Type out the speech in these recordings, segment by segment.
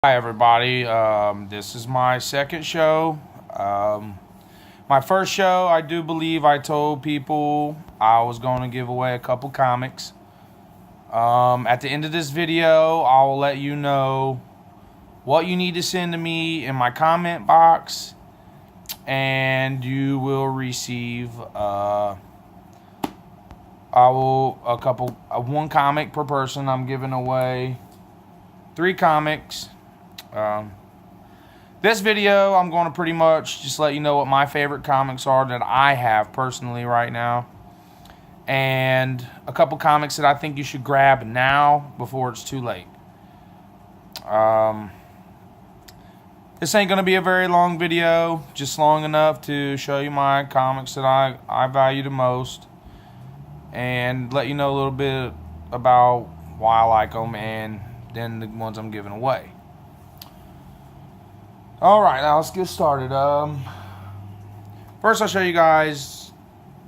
Hi, everybody. This is my second show. My first show, I do believe I told people I was going to give away a couple comics. At the end of this video, I will let you know what you need to send to me in my comment box, and you will receive one comic per person. I'm giving away 3 comics. This video, I'm going to pretty much just let you know what my favorite comics are that I have personally right now. And a couple comics that I think you should grab now before it's too late. This ain't going to be a very long video, just long enough to show you my comics that I value the most. And let you know a little bit about why I like them and then the ones I'm giving away. Alright, now let's get started. First I'll show you guys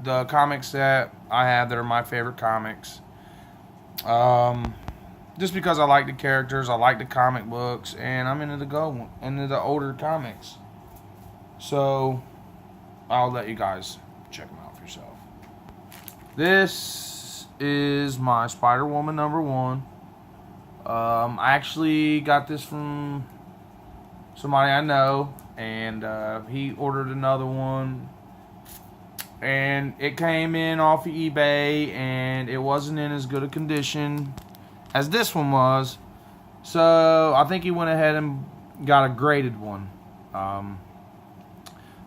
the comics that I have that are my favorite comics. Just because I like the characters, I like the comic books, and I'm into the older comics. So I'll let you guys check them out for yourself. This is my Spider-Woman #1. I actually got this from somebody I know, and he ordered another one, and it came in off of eBay, and it wasn't in as good a condition as this one was, so I think he went ahead and got a graded one.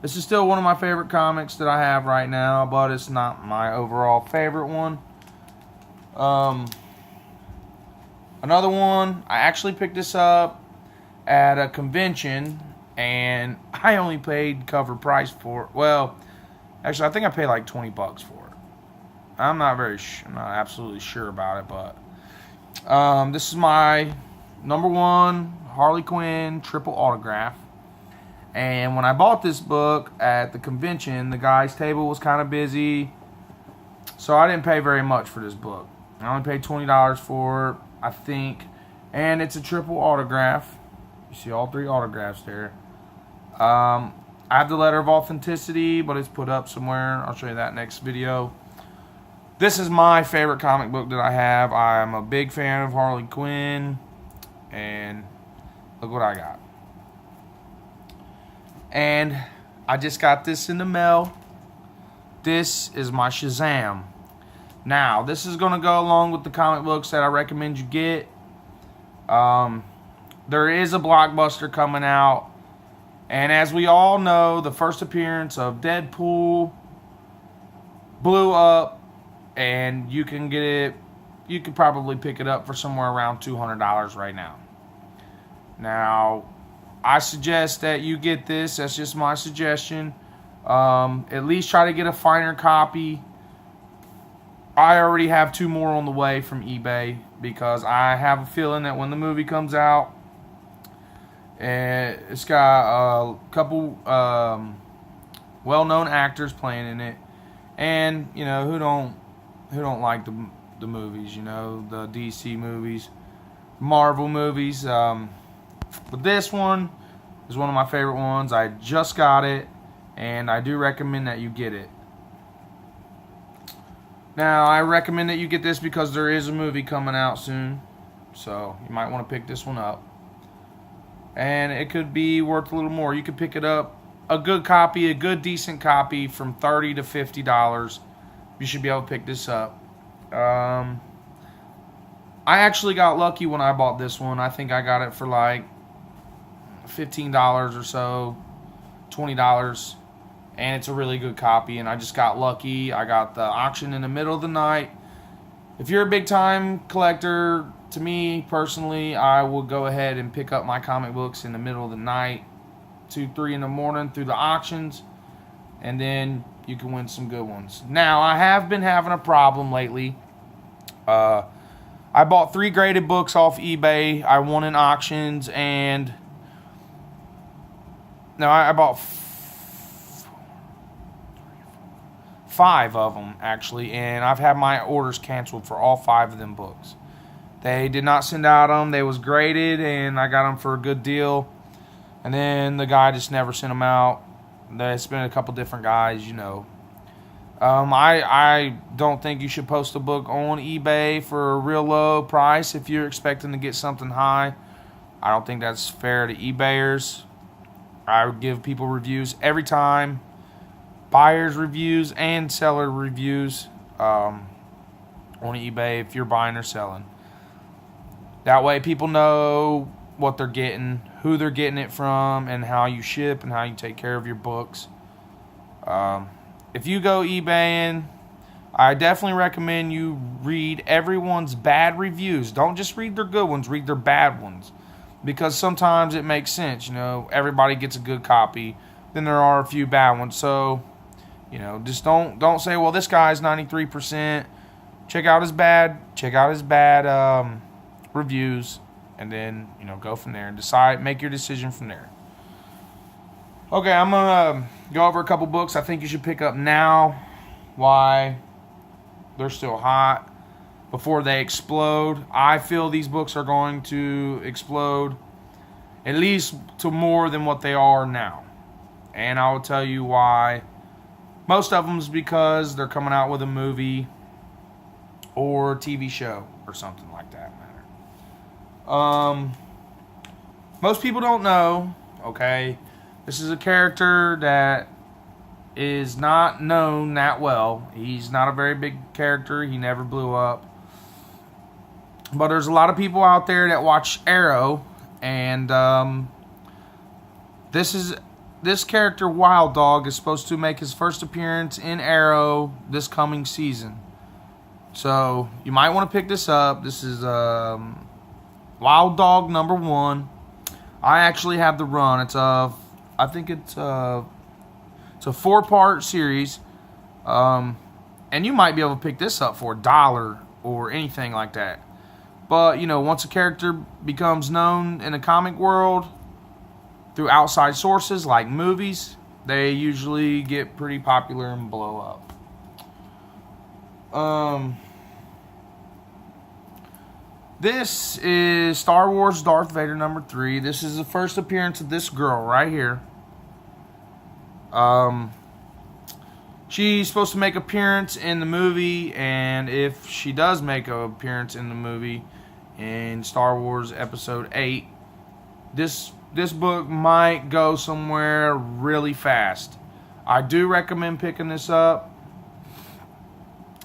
This is still one of my favorite comics that I have right now, but it's not my overall favorite one. Another one, I actually picked this up at a convention, and I only paid cover price for it. Well, actually, I think I paid like $20 for it. I'm not absolutely sure about it, but this is my #1 Harley Quinn triple autograph. And when I bought this book at the convention, the guy's table was kind of busy, so I didn't pay very much for this book. I only paid $20 for it, I think, and it's a triple autograph. You see all 3 autographs there. I have the letter of authenticity, but it's put up somewhere. I'll show you that next video. This is my favorite comic book that I have. I'm a big fan of Harley Quinn, and look what I got. And I just got this in the mail. This is my Shazam. Now, this is going to go along with the comic books that I recommend you get. There is a blockbuster coming out, and as we all know, the first appearance of Deadpool blew up, and you can get it. You could probably pick it up for somewhere around $200 right now. Now, I suggest that you get this. That's just my suggestion. At least try to get a finer copy. I already have 2 more on the way from eBay because I have a feeling that when the movie comes out, and it's got a couple well-known actors playing in it, and you know who don't like the movies, you know, the DC movies, Marvel movies. But this one is one of my favorite ones. I just got it, and I do recommend that you get it. Now, I recommend that you get this because there is a movie coming out soon, so you might want to pick this one up. And it could be worth a little more. You could pick it up, a good copy, a good decent copy, from $30 to $50. You should be able to pick this up. I actually got lucky when I bought this one. I think I got it for like $15 or so, $20. And it's a really good copy, and I just got lucky. I got the auction in the middle of the night. If you're a big-time collector, to me, personally, I will go ahead and pick up my comic books in the middle of the night, 2, 3 in the morning through the auctions, and then you can win some good ones. Now, I have been having a problem lately. I bought 3 graded books off eBay. I won in auctions, and now I bought 5 of them, actually, and I've had my orders canceled for all 5 of them books. They did not send out them. They was graded, and I got them for a good deal. And then the guy just never sent them out. There's been a couple different guys, you know. I don't think you should post a book on eBay for a real low price if you're expecting to get something high. I don't think that's fair to eBayers. I would give people reviews every time. Buyers reviews and seller reviews on eBay if you're buying or selling. That way people know what they're getting, who they're getting it from, and how you ship and how you take care of your books. If you go eBaying, I definitely recommend you read everyone's bad reviews. Don't just read their good ones, read their bad ones. Because sometimes it makes sense, you know, everybody gets a good copy. Then there are a few bad ones. So, you know, just don't say, well, this guy's 93%. Check out his bad reviews, and then, you know, go from there and decide, make your decision from there. Okay, I'm gonna go over a couple books I think you should pick up now, why they're still hot, before they explode. I feel these books are going to explode at least to more than what they are now. And I will tell you why. Most of them is because they're coming out with a movie or TV show or something like that matter. Most people don't know, okay, this is a character that is not known that well. He's not a very big character. He never blew up. But there's a lot of people out there that watch Arrow, and this character, Wild Dog, is supposed to make his first appearance in Arrow this coming season. So you might want to pick this up. This is Wild Dog #1. I actually have the run. I think it's a 4-part series, and you might be able to pick this up for $1 or anything like that. But, you know, once a character becomes known in the comic world through outside sources like movies, they usually get pretty popular and blow up. This is Star Wars Darth Vader #3. This is the first appearance of this girl right here. She's supposed to make an appearance in the movie, and if she does make an appearance in the movie in Star Wars Episode 8, this book might go somewhere really fast. I do recommend picking this up,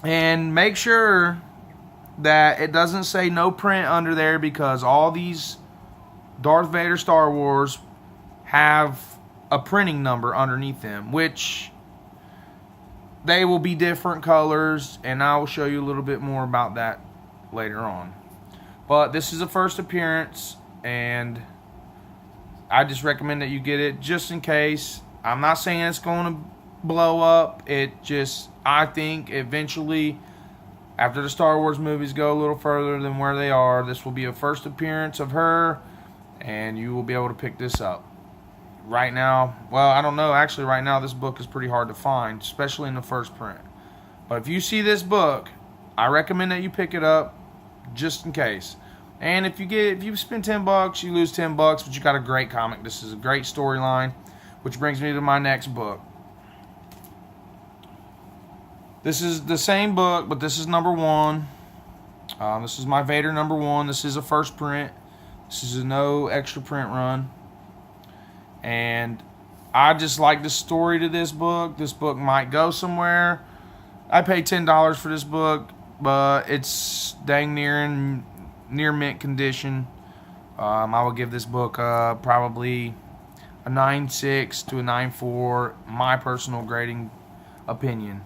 and make sure that it doesn't say no print under there, because all these Darth Vader Star Wars have a printing number underneath them, which they will be different colors, and I will show you a little bit more about that later on. But this is a first appearance, and I just recommend that you get it just in case. I'm not saying it's going to blow up. I think eventually, after the Star Wars movies go a little further than where they are, this will be a first appearance of her, and you will be able to pick this up. Right now, well, I don't know. Actually, right now, this book is pretty hard to find, especially in the first print. But if you see this book, I recommend that you pick it up just in case. And if you spend $10, you lose $10, but you got a great comic. This is a great storyline, which brings me to my next book. This is the same book, but this is #1. This is my Vader #1. This is a first print. This is a no extra print run. And I just like the story to this book. This book might go somewhere. I paid $10 for this book, but it's dang near mint condition. I will give this book probably a 9.6 to a 9.4, my personal grading opinion.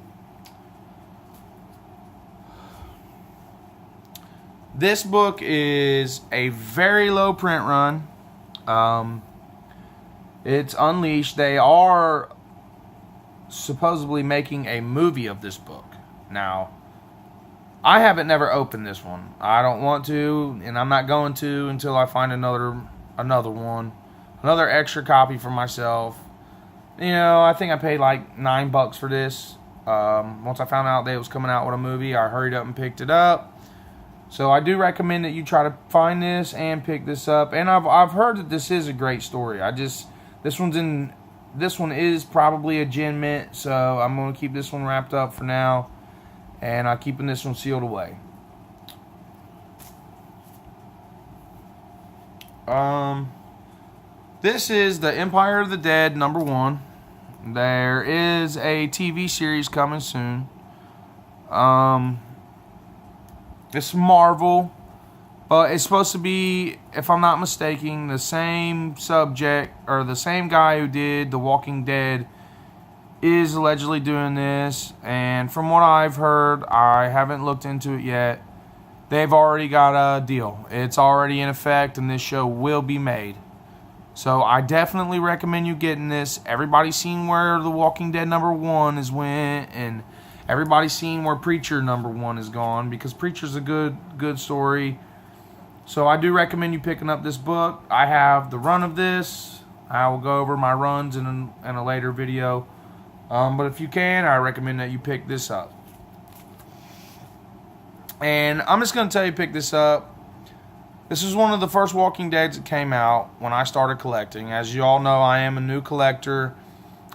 This book is a very low print run. It's Unleashed. They are supposedly making a movie of this book. Now, I haven't never opened this one. I don't want to, and I'm not going to until I find another one. Another extra copy for myself. You know, I think I paid like $9 for this. Once I found out that it was coming out with a movie, I hurried up and picked it up. So I do recommend that you try to find this and pick this up. And I've heard that this is a great story. This one is probably a Gen Mint, so I'm gonna keep this one wrapped up for now, and I'm keeping this one sealed away. This is the Empire of the Dead #1. There is a TV series coming soon. It's Marvel, but it's supposed to be, if I'm not mistaken, the same subject, or the same guy who did The Walking Dead is allegedly doing this. And from what I've heard, I haven't looked into it yet, they've already got a deal. It's already in effect, and this show will be made. So I definitely recommend you getting this. Everybody's seen where The Walking Dead #1 is went, and everybody's seen where Preacher #1 is gone, because Preacher's a good story. So I do recommend you picking up this book. I have the run of this. I will go over my runs in a later video. But if you can, I recommend that you pick this up. And I'm just going to tell you, pick this up. This is one of the first Walking Deads that came out when I started collecting. As you all know, I am a new collector.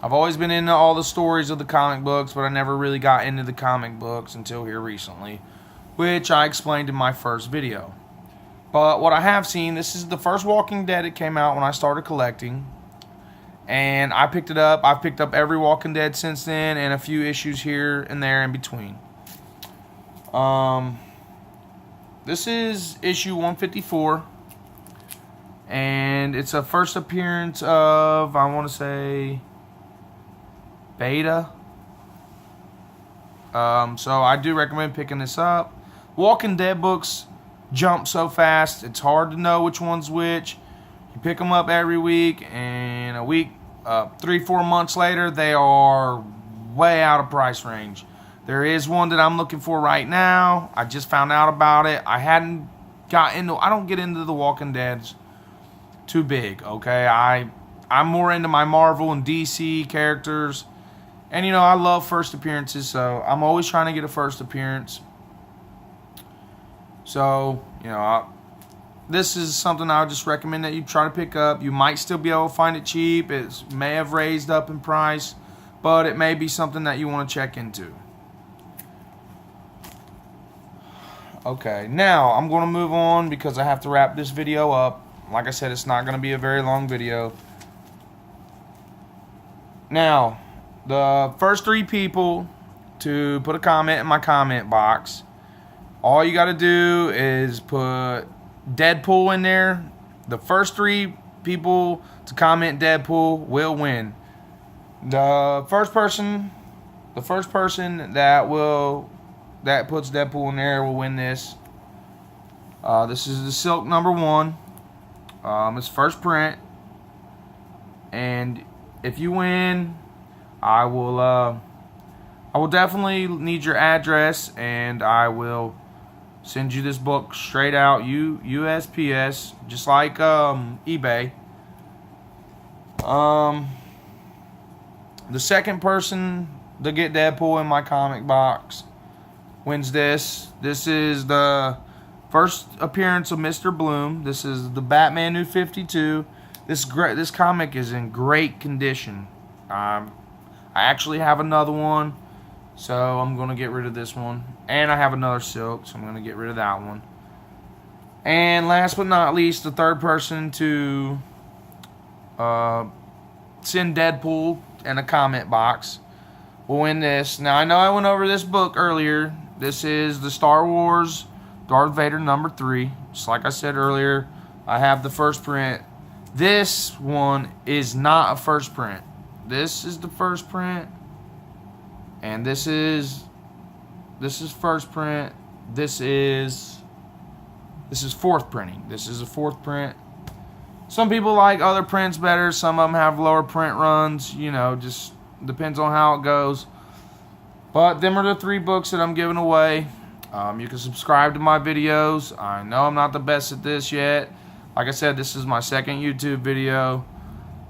I've always been into all the stories of the comic books, but I never really got into the comic books until here recently, which I explained in my first video. But what I have seen, this is the first Walking Dead that came out when I started collecting, and I picked it up. I've picked up every Walking Dead since then, and a few issues here and there in between. This is issue 154, and it's a first appearance of, I want to say, Beta. So I do recommend picking this up. Walking Dead books jump so fast, it's hard to know which one's which. You pick them up every week, and a week, 3-4 months later, they are way out of price range. There is one that I'm looking for right now. I just found out about it. I don't get into the Walking Deads too big, okay? I'm more into my Marvel and DC characters. And, you know, I love first appearances, so I'm always trying to get a first appearance. So, you know, this is something I would just recommend that you try to pick up. You might still be able to find it cheap. It may have raised up in price, but it may be something that you want to check into. Okay, now I'm going to move on because I have to wrap this video up. Like I said, it's not going to be a very long video. Now, the first 3 people to put a comment in my comment box, all you got to do is put Deadpool in there. The first 3 people to comment Deadpool will win. The first person that puts Deadpool in there will win this. This is the Silk #1. It's first print, and if you win, I will definitely need your address, and I will send you this book straight out, USPS, just like eBay. The second person to get Deadpool in my comic box wins this. This is the first appearance of Mr. Bloom. This is the Batman New 52. This comic is in great condition. I actually have another one, so I'm going to get rid of this one. And I have another Silk, so I'm going to get rid of that one. And last but not least, the third person to send Deadpool in a comment box will win this. Now, I know I went over this book earlier. This is the Star Wars Darth Vader #3. Just like I said earlier, I have the first print. This one is not a first print. This is the first print, and this is first print. This is fourth printing. This is a fourth print. Some people like other prints better. Some of them have lower print runs. You know, just depends on how it goes. But them are the 3 books that I'm giving away. You can subscribe to my videos. I know I'm not the best at this yet. Like I said, this is my second YouTube video.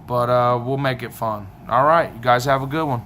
But we'll make it fun. Alright, you guys have a good one.